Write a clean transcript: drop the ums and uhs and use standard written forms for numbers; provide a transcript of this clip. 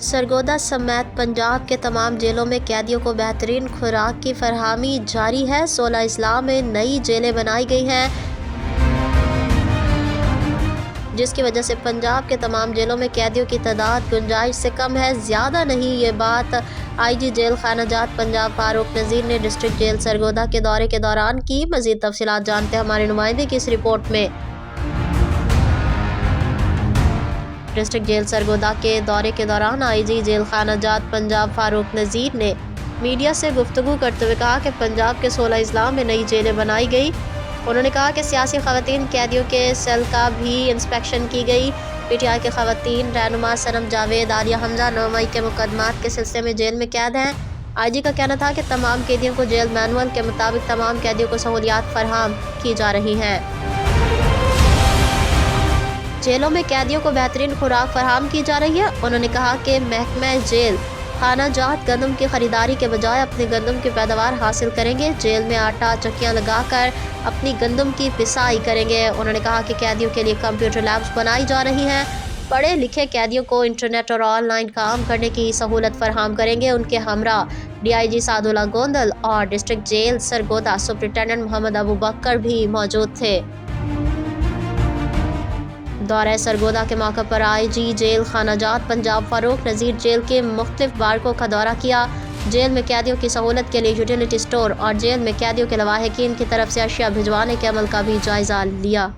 सरगोदा समेत पंजाब के तमाम जेलों में कैदियों को बेहतरीन खुराक की फरहमी जारी है। 16 अजला में नई जेलें बनाई गई हैं, जिसकी वजह से पंजाब के तमाम जेलों में कैदियों की तादाद गुंजाइश से कम है, ज़्यादा नहीं। ये बात IG जेल खानाजात पंजाब फारूक नज़ीर ने डिस्ट्रिक्ट जेल सरगोदा के दौरे के दौरान की। मज़ीद तफसीलात जानते हैं हमारे नुमाइंदे की इस रिपोर्ट में। डिस्ट्रिक्ट जेल सरगोदा के दौरे के दौरान IG जेल खानाजात पंजाब फारूक नज़ीर ने मीडिया से गुफ्तगू करते हुए कहा कि पंजाब के 16 अजला में नई जेलें बनाई गई। उन्होंने कहा कि सियासी ख़वातीन कैदियों के सेल का भी इंस्पेक्शन की गई। PTI के ख़वातीन रहनुमा सनम जावेद, आलिया हमजा 9 मई के मुकदमात के सिलसिले में जेल में कैद हैं। IG का कहना था कि तमाम कैदियों को जेल मैनुअल के मुताबिक तमाम कैदियों को सहूलियात फराहम की जा रही हैं। जेलों में कैदियों को बेहतरीन खुराक फराहम की जा रही है। उन्होंने कहा कि महकमा जेल खानाजात गंदम की खरीदारी के बजाय अपनी गंदम की पैदावार हासिल करेंगे। जेल में आटा चक्कियाँ लगाकर अपनी गंदम की पिसाई करेंगे। उन्होंने कहा कि कैदियों के लिए कंप्यूटर लैब्स बनाई जा रही हैं। पढ़े लिखे कैदियों को इंटरनेट और ऑनलाइन काम करने की सहूलत फराहम करेंगे। उनके हमरा DIG सादुल्ला गोंदल और district jail Sargodha superintendent Mohammad Abu Bakar भी मौजूद थे। दौरे सरगोदा के मौके पर IG जेल खानाजात पंजाब फारूक नज़ीर जेल के मुख्तलिफ बारकों का दौरा किया। जेल में कैदियों की सहूलत के लिए यूटिलिटी स्टोर और जेल में कैदियों के लवाहिकीन की तरफ से अशिया भिजवाने के अमल का भी जायज़ा लिया।